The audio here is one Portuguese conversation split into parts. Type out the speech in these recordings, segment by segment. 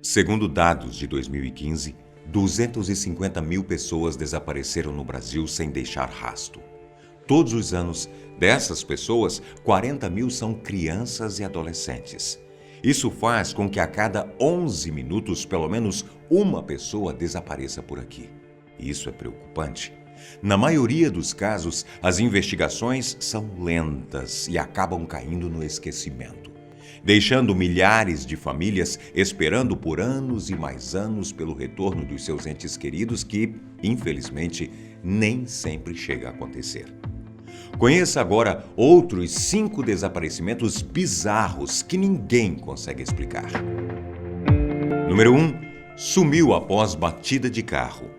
Segundo dados de 2015, 250 mil pessoas desapareceram no Brasil sem deixar rastro. Todos os anos, dessas pessoas, 40 mil são crianças e adolescentes. Isso faz com que a cada 11 minutos, pelo menos uma pessoa desapareça por aqui. Isso é preocupante. Na maioria dos casos, as investigações são lentas e acabam caindo no esquecimento, deixando milhares de famílias esperando por anos e mais anos pelo retorno dos seus entes queridos que, infelizmente, nem sempre chega a acontecer. Conheça agora outros 5 desaparecimentos bizarros que ninguém consegue explicar. Número 1. Sumiu após batida de carro.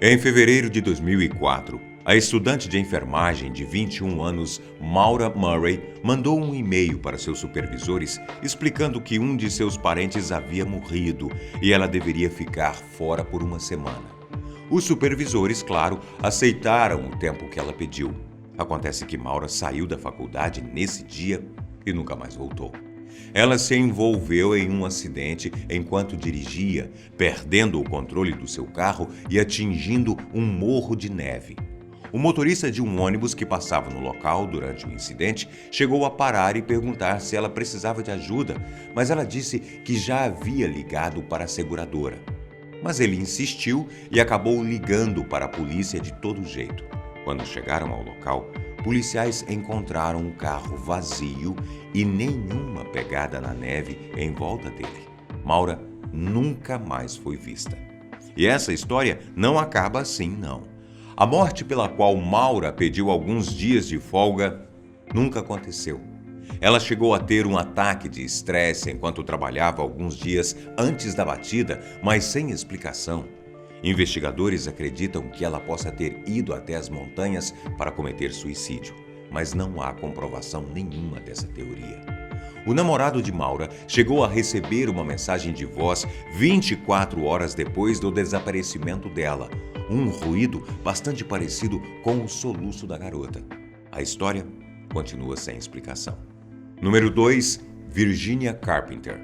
Em fevereiro de 2004, a estudante de enfermagem de 21 anos, Maura Murray, mandou um e-mail para seus supervisores explicando que um de seus parentes havia morrido e ela deveria ficar fora por uma semana. Os supervisores, claro, aceitaram o tempo que ela pediu. Acontece que Maura saiu da faculdade nesse dia e nunca mais voltou. Ela se envolveu em um acidente enquanto dirigia, perdendo o controle do seu carro e atingindo um morro de neve. O motorista de um ônibus que passava no local durante o incidente chegou a parar e perguntar se ela precisava de ajuda, mas ela disse que já havia ligado para a seguradora. Mas ele insistiu e acabou ligando para a polícia de todo jeito. Quando chegaram ao local, policiais encontraram um carro vazio e nenhuma pegada na neve em volta dele. Maura nunca mais foi vista. E essa história não acaba assim, não. A morte pela qual Maura pediu alguns dias de folga nunca aconteceu. Ela chegou a ter um ataque de estresse enquanto trabalhava alguns dias antes da batida, mas sem explicação. Investigadores acreditam que ela possa ter ido até as montanhas para cometer suicídio, mas não há comprovação nenhuma dessa teoria. O namorado de Maura chegou a receber uma mensagem de voz 24 horas depois do desaparecimento dela, um ruído bastante parecido com o soluço da garota. A história continua sem explicação. Número 2. Virginia Carpenter.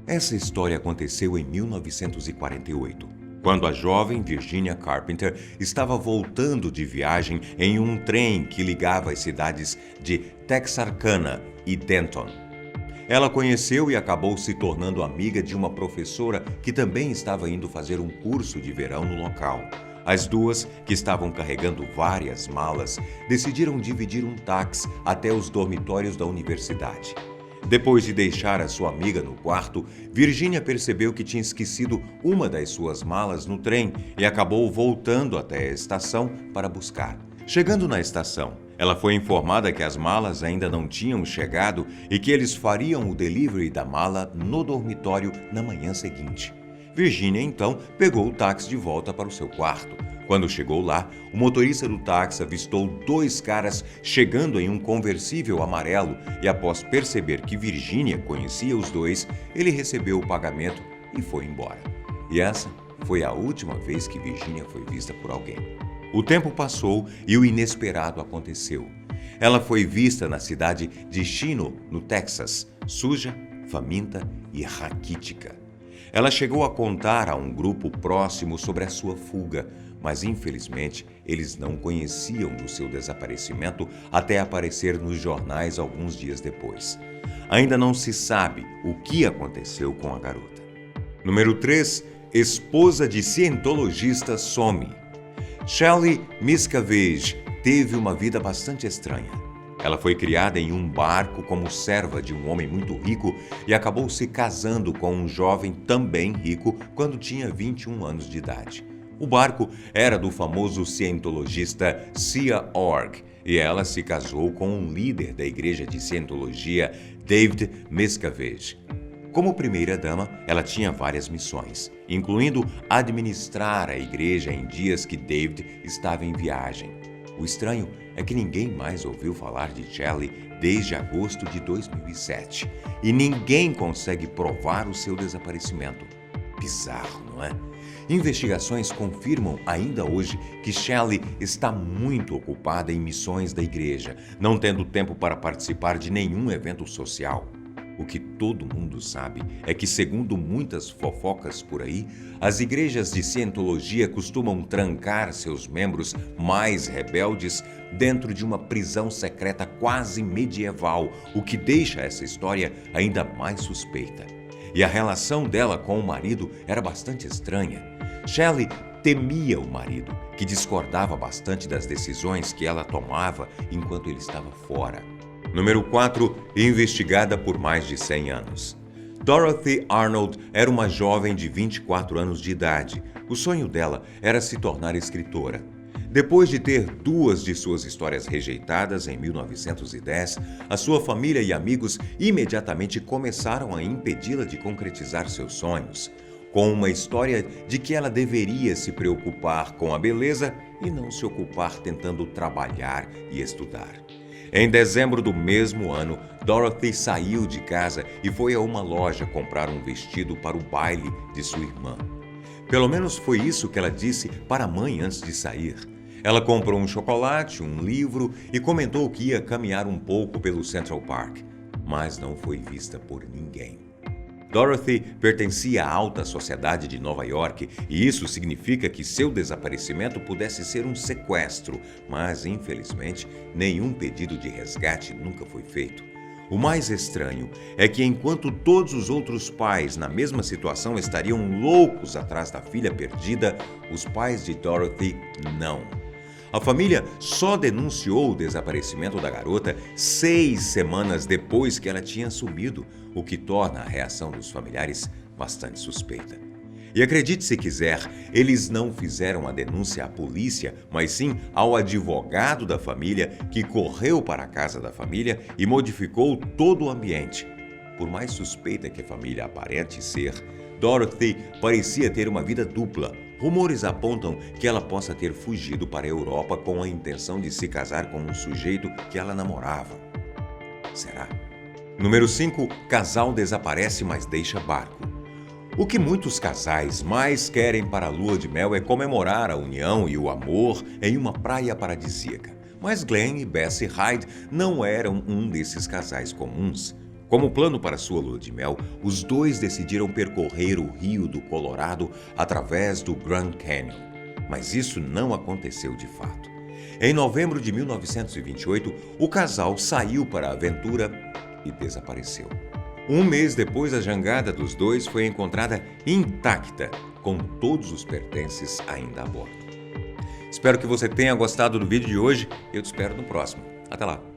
Essa história aconteceu em 1948. Quando a jovem Virginia Carpenter estava voltando de viagem em um trem que ligava as cidades de Texarkana e Denton. Ela conheceu e acabou se tornando amiga de uma professora que também estava indo fazer um curso de verão no local. As duas, que estavam carregando várias malas, decidiram dividir um táxi até os dormitórios da universidade. Depois de deixar a sua amiga no quarto, Virginia percebeu que tinha esquecido uma das suas malas no trem e acabou voltando até a estação para buscar. Chegando na estação, ela foi informada que as malas ainda não tinham chegado e que eles fariam o delivery da mala no dormitório na manhã seguinte. Virginia, então, pegou o táxi de volta para o seu quarto. Quando chegou lá, o motorista do táxi avistou 2 caras chegando em um conversível amarelo e, após perceber que Virginia conhecia os 2, ele recebeu o pagamento e foi embora. E essa foi a última vez que Virginia foi vista por alguém. O tempo passou e o inesperado aconteceu. Ela foi vista na cidade de Chino, no Texas, suja, faminta e raquítica. Ela chegou a contar a um grupo próximo sobre a sua fuga, mas infelizmente eles não conheciam do seu desaparecimento até aparecer nos jornais alguns dias depois. Ainda não se sabe o que aconteceu com a garota. Número 3. Esposa de cientologista some. Shelley Miscavige teve uma vida bastante estranha. Ela foi criada em um barco como serva de um homem muito rico e acabou se casando com um jovem também rico quando tinha 21 anos de idade. O barco era do famoso cientologista Sia Org e ela se casou com um líder da igreja de cientologia, David Miscavige. Como primeira-dama, ela tinha várias missões, incluindo administrar a igreja em dias que David estava em viagem. O estranho é que ninguém mais ouviu falar de Shelley desde agosto de 2007 e ninguém consegue provar o seu desaparecimento. Bizarro, não é? Investigações confirmam ainda hoje que Shelley está muito ocupada em missões da igreja, não tendo tempo para participar de nenhum evento social. O que todo mundo sabe é que, segundo muitas fofocas por aí, as igrejas de cientologia costumam trancar seus membros mais rebeldes dentro de uma prisão secreta quase medieval, o que deixa essa história ainda mais suspeita. E a relação dela com o marido era bastante estranha. Shelley temia o marido, que discordava bastante das decisões que ela tomava enquanto ele estava fora. Número 4. Investigada por mais de 100 anos. Dorothy Arnold era uma jovem de 24 anos de idade. O sonho dela era se tornar escritora. Depois de ter 2 de suas histórias rejeitadas em 1910, a sua família e amigos imediatamente começaram a impedi-la de concretizar seus sonhos, com uma história de que ela deveria se preocupar com a beleza e não se ocupar tentando trabalhar e estudar. Em dezembro do mesmo ano, Dorothy saiu de casa e foi a uma loja comprar um vestido para o baile de sua irmã. Pelo menos foi isso que ela disse para a mãe antes de sair. Ela comprou um chocolate, um livro e comentou que ia caminhar um pouco pelo Central Park, mas não foi vista por ninguém. Dorothy pertencia à alta sociedade de Nova York e isso significa que seu desaparecimento pudesse ser um sequestro, mas, infelizmente, nenhum pedido de resgate nunca foi feito. O mais estranho é que, enquanto todos os outros pais na mesma situação estariam loucos atrás da filha perdida, os pais de Dorothy não. A família só denunciou o desaparecimento da garota 6 semanas depois que ela tinha sumido, o que torna a reação dos familiares bastante suspeita. E acredite se quiser, eles não fizeram a denúncia à polícia, mas sim ao advogado da família, que correu para a casa da família e modificou todo o ambiente. Por mais suspeita que a família aparente ser, Dorothy parecia ter uma vida dupla. Rumores apontam que ela possa ter fugido para a Europa com a intenção de se casar com um sujeito que ela namorava. Será? Número 5. Casal desaparece, mas deixa barco. O que muitos casais mais querem para a lua de mel é comemorar a união e o amor em uma praia paradisíaca. Mas Glenn e Bessie Hyde não eram um desses casais comuns. Como plano para sua lua de mel, os dois decidiram percorrer o Rio do Colorado através do Grand Canyon. Mas isso não aconteceu de fato. Em novembro de 1928, o casal saiu para a aventura e desapareceu. Um mês depois, a jangada dos dois foi encontrada intacta, com todos os pertences ainda a bordo. Espero que você tenha gostado do vídeo de hoje e eu te espero no próximo. Até lá!